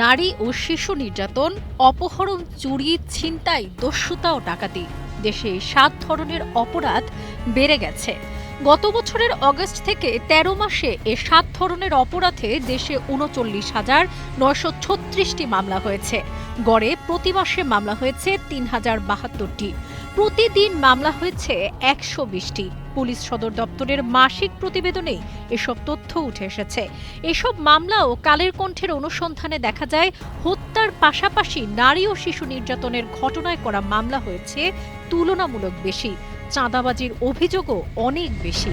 নারী ও শিশু নির্যাতন, অপহরণ, চুরি, ছিনতাই, দস্যুতা ও ডাকাতি। দেশে ৭ ধরনের অপরাধ বেড়ে গেছে। গত বছরের অগস্ট থেকে ১৩ মাসে এ ৭ ধরনের অপরাধে দেশে ৩৯,৯৩৬টি মামলা হয়েছে। গড়ে প্রতি মাসে মামলা হয়েছে ৩,০৭২টি। প্রতিদিন মামলা হয়েছে ১২০টি। পুলিশ সদর দপ্তরের মাসিক প্রতিবেদনে এসব তথ্য উঠে এসেছে। এসব মামলা ও কালের কণ্ঠের অনুসন্ধানে দেখা যায়, হত্যার পাশাপাশি নারী ও শিশু নির্যাতনের ঘটনায় করা মামলা হয়েছে তুলনামূলক বেশি। চাঁদাবাজির অভিযোগও অনেক বেশি।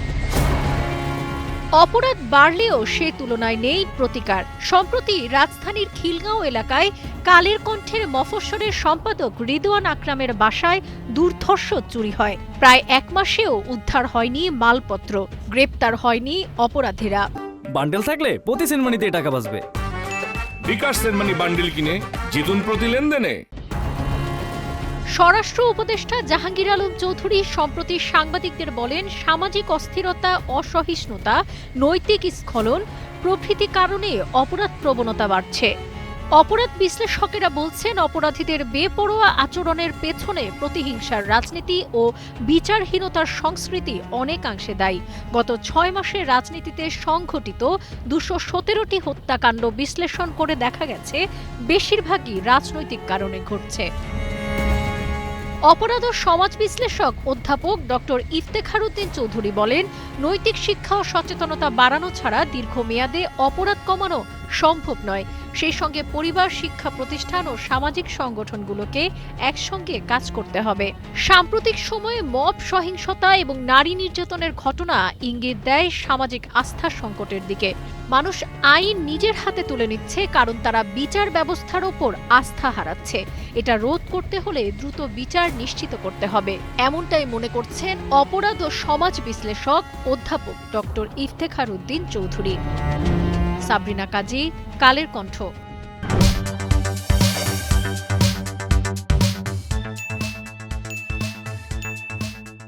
অপরাধ বাড়লেও সে তুলনায় নেই প্রতিকার। সম্প্রতি রাজধানীর খিলগাঁও এলাকায় কালের কণ্ঠের মফস্বলের সম্পাদক রিদওয়ান আকরামের বাসায় দুর্ধর্ষ চুরি হয়। প্রায় ১ মাসেও উদ্ধার হয়নি মালপত্র, গ্রেপ্তার হয়নি অপরাধীরা। বান্ডেল থাকলে প্রতি সেনমানিতে টাকা বাঁচবে। বিকাশ সেনমানি বান্ডেল কিনে জিতুন প্রতি লেনদেনে। স্বরাষ্ট্র উপদেষ্টা জাহাঙ্গীর আলম চৌধুরী সম্প্রতি সাংবাদিকদের বলেন, সামাজিক অস্থিরতা, অসহিষ্ণুতা, নৈতিক স্খলন প্রভৃতি কারণে অপরাধ প্রবণতা বাড়ছে। অপরাধ বিশ্লেষকেরা বলছেন, অপরাধীদের বেপরোয়া আচরণের পেছনে প্রতিহিংসার রাজনীতি ও বিচারহীনতার সংস্কৃতি অনেকাংশে দায়ী। গত ৬ মাসে রাজনীতিতে সংঘটিত ২১৭টি হত্যাকাণ্ড বিশ্লেষণ করে দেখা গেছে, বেশিরভাগই রাজনৈতিক কারণে ঘটছে। অপরাধ ও সমাজ বিশ্লেষক অধ্যাপক ডক্টর ইফতেখার উদ্দিন চৌধুরী বলেন, নৈতিক শিক্ষা ও সচেতনতা বাড়ানো ছাড়া দীর্ঘমেয়াদে অপরাধ কমানো সম্ভব নয়। সেই সঙ্গে পরিবার, শিক্ষা প্রতিষ্ঠান ও সামাজিক সংগঠনগুলোকে একসঙ্গে কাজ করতে হবে। সাম্প্রতিক সময়ে মব সহিংসতা এবং নারী নির্যাতনের ঘটনা ইঙ্গিত দেয় সামাজিক আস্থার সংকটের দিকে। মানুষ আইন নিজের হাতে তুলে নিচ্ছে, কারণ তারা বিচার ব্যবস্থার ওপর আস্থা হারাচ্ছে। এটা রোধ করতে হলে দ্রুত বিচার নিশ্চিত করতে হবে, এমনটাই মনে করছেন অপরাধ ও সমাজ বিশ্লেষক অধ্যাপক ডক্টর ইফতেখার উদ্দিন চৌধুরী। সাবরিনা কাজী, কালের কণ্ঠ।